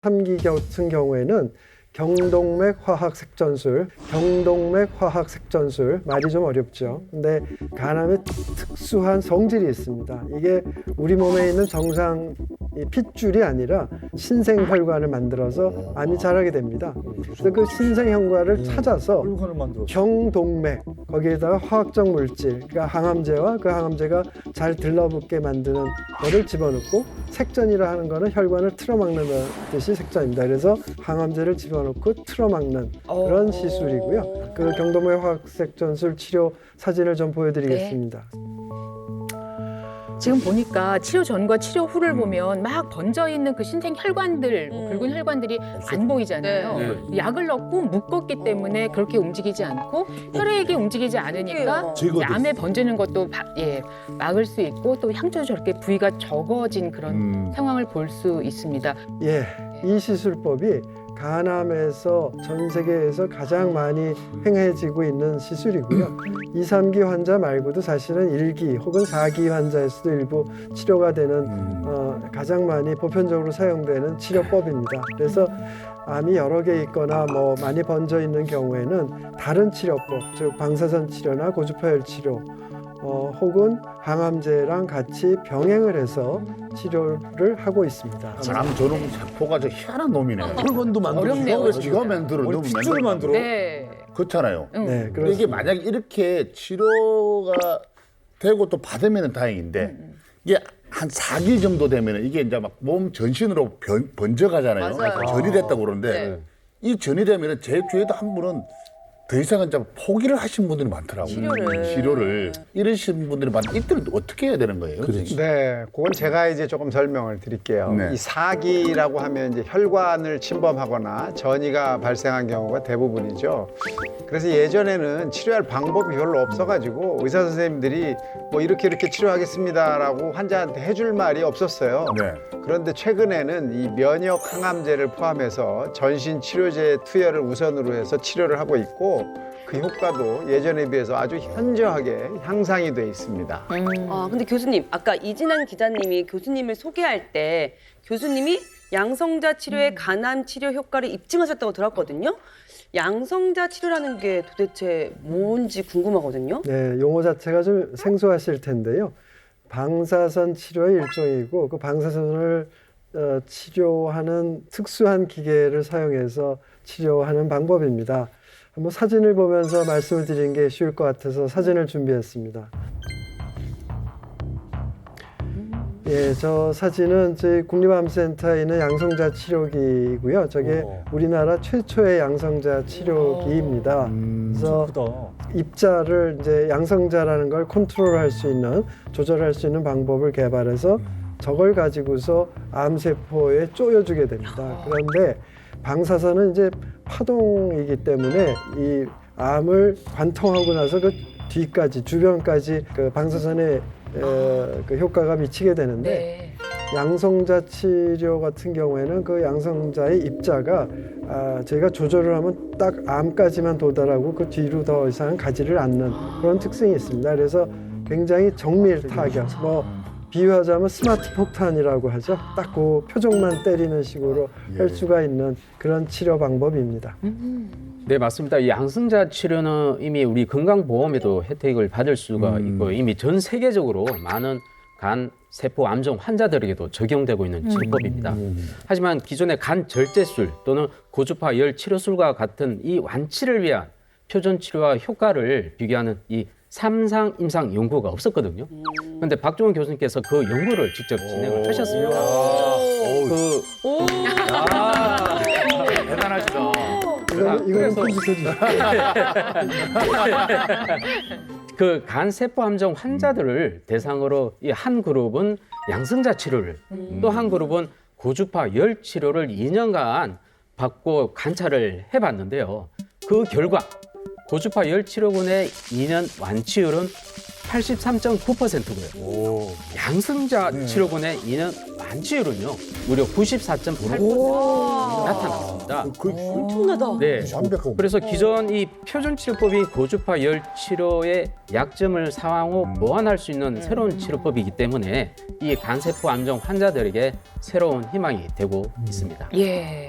3기 같은 경우에는 경동맥 화학 색전술, 말이 좀 어렵죠. 근데 간암에 특수한 성질이 있습니다. 이게 우리 몸에 있는 정상 핏줄이 아니라 신생혈관을 만들어서 암이 자라게 됩니다. 그래서 그 신생혈관을 찾아서 경동맥, 거기에다가 화학적 물질, 그러니까 항암제와 그 항암제가 잘 들러붙게 만드는 거를 집어넣고, 색전이라 하는 거는 혈관을 틀어막는 뜻이 색전입니다. 그래서 항암제를 집어넣고 틀어막는 그런 시술이고요. 그 경동맥 화학색전술 치료 사진을 좀 보여드리겠습니다. 지금 보니까 치료 전과 치료 후를 보면 막 번져 있는 그 신생 혈관들, 굵은 혈관들이 안 보이잖아요. 약을 넣고 묶었기 때문에 그렇게 움직이지 않고 혈액이 움직이지 않으니까 암에 번지는 것도 막을 수 있고, 또 향초도 저렇게 부위가 적어진 그런 상황을 볼 수 있습니다. 예, 이 시술법이 간암에서 전 세계에서 가장 많이 행해지고 있는 시술이고요. 2, 3기 환자 말고도 사실은 1기 혹은 4기 환자에서도 일부 치료가 되는 가장 많이 보편적으로 사용되는 치료법입니다. 그래서 암이 여러 개 있거나 많이 번져 있는 경우에는 다른 치료법, 즉 방사선 치료나 고주파열 치료 혹은 항암제랑 같이 병행을 해서 치료를 하고 있습니다. 사람 저놈 세포가 저 희한한 놈이네. 혈관도 만들어. 어렵네요. 지가 만들어. 너무 핏줄을 만들어. 네. 그렇잖아요. 네, 근데 이게 그렇습니다. 만약 이렇게 치료가 되고 또 받으면 다행인데, 이게 한 4기 정도 되면 이게 이제 막 몸 전신으로 번져가잖아요. 맞아요. 전이 됐다고 그러는데, 이 전이 되면 제 주위에도 한 분은 더 이상은 이제 포기를 하신 분들이 많더라고요. 치료를. 이러신 분들이 많은데, 이때는 어떻게 해야 되는 거예요? 네, 그건 제가 이제 조금 설명을 드릴게요. 네. 이 4기라고 하면 이제 혈관을 침범하거나 전이가 발생한 경우가 대부분이죠. 그래서 예전에는 치료할 방법이 별로 없어가지고 의사 선생님들이 뭐 이렇게 치료하겠습니다라고 환자한테 해줄 말이 없었어요. 네. 그런데 최근에는 이 면역 항암제를 포함해서 전신 치료제 투여를 우선으로 해서 치료를 하고 있고, 그 효과도 예전에 비해서 아주 현저하게 향상이 돼 있습니다. 근데 교수님, 아까 이진환 기자님이 교수님을 소개할 때 교수님이 양성자 치료의 간암 치료 효과를 입증하셨다고 들었거든요. 양성자 치료라는 게 도대체 뭔지 궁금하거든요. 네, 용어 자체가 좀 생소하실 텐데요. 방사선 치료의 일종이고, 그 방사선을 치료하는 특수한 기계를 사용해서 치료하는 방법입니다. 한번 사진을 보면서 말씀을 드리는 게 쉬울 것 같아서 사진을 준비했습니다. 예, 저 사진은 저희 국립암센터에 있는 양성자 치료기고요. 저게 우리나라 최초의 양성자 치료기입니다. 그래서 입자를 이제 양성자라는 걸 컨트롤할 수 있는, 조절할 수 있는 방법을 개발해서 저걸 가지고서 암세포에 쪼여주게 됩니다. 그런데 방사선은 이제 파동이기 때문에 이 암을 관통하고 나서 그 뒤까지, 주변까지 그 방사선의 그 효과가 미치게 되는데, 네. 양성자 치료 같은 경우에는 그 양성자의 입자가 저희가 조절을 하면 딱 암까지만 도달하고 그 뒤로 더 이상 가지를 않는 그런 특징이 있습니다. 그래서 굉장히 정밀 타격, 비유하자면 스마트 폭탄이라고 하죠. 딱 그 표적만 때리는 식으로 할 수가 있는 그런 치료 방법입니다. 네, 맞습니다. 이 양성자 치료는 이미 우리 건강보험에도 혜택을 받을 수가 있고, 이미 전 세계적으로 많은 간 세포 암종 환자들에게도 적용되고 있는 치료법입니다. 하지만 기존의 간 절제술 또는 고주파 열 치료술과 같은 이 완치를 위한 표준 치료와 효과를 비교하는 이 삼상 임상 연구가 없었거든요. 그런데 박종원 교수님께서 그 연구를 직접 진행을 하셨습니다. 대단하시다. 이거는 편집해 주세요. 그 간 세포 함정 환자들을 대상으로 이 한 그룹은 양성자 치료를, 또 한 그룹은 고주파 열 치료를 2년간 받고 관찰을 해봤는데요. 그 결과 고주파 열 치료군의 2년 완치율은 83.9%고요. 양성자 치료군의 2년 완치율은요 무려 94.8% 나타났습니다. 엄청나다. 네. 완벽하고. 그래서 기존 이 표준 치료법인 고주파 열 치료의 약점을 상황 후 보완할 수 있는 새로운 치료법이기 때문에 이 간세포 암종 환자들에게 새로운 희망이 되고 있습니다. 예.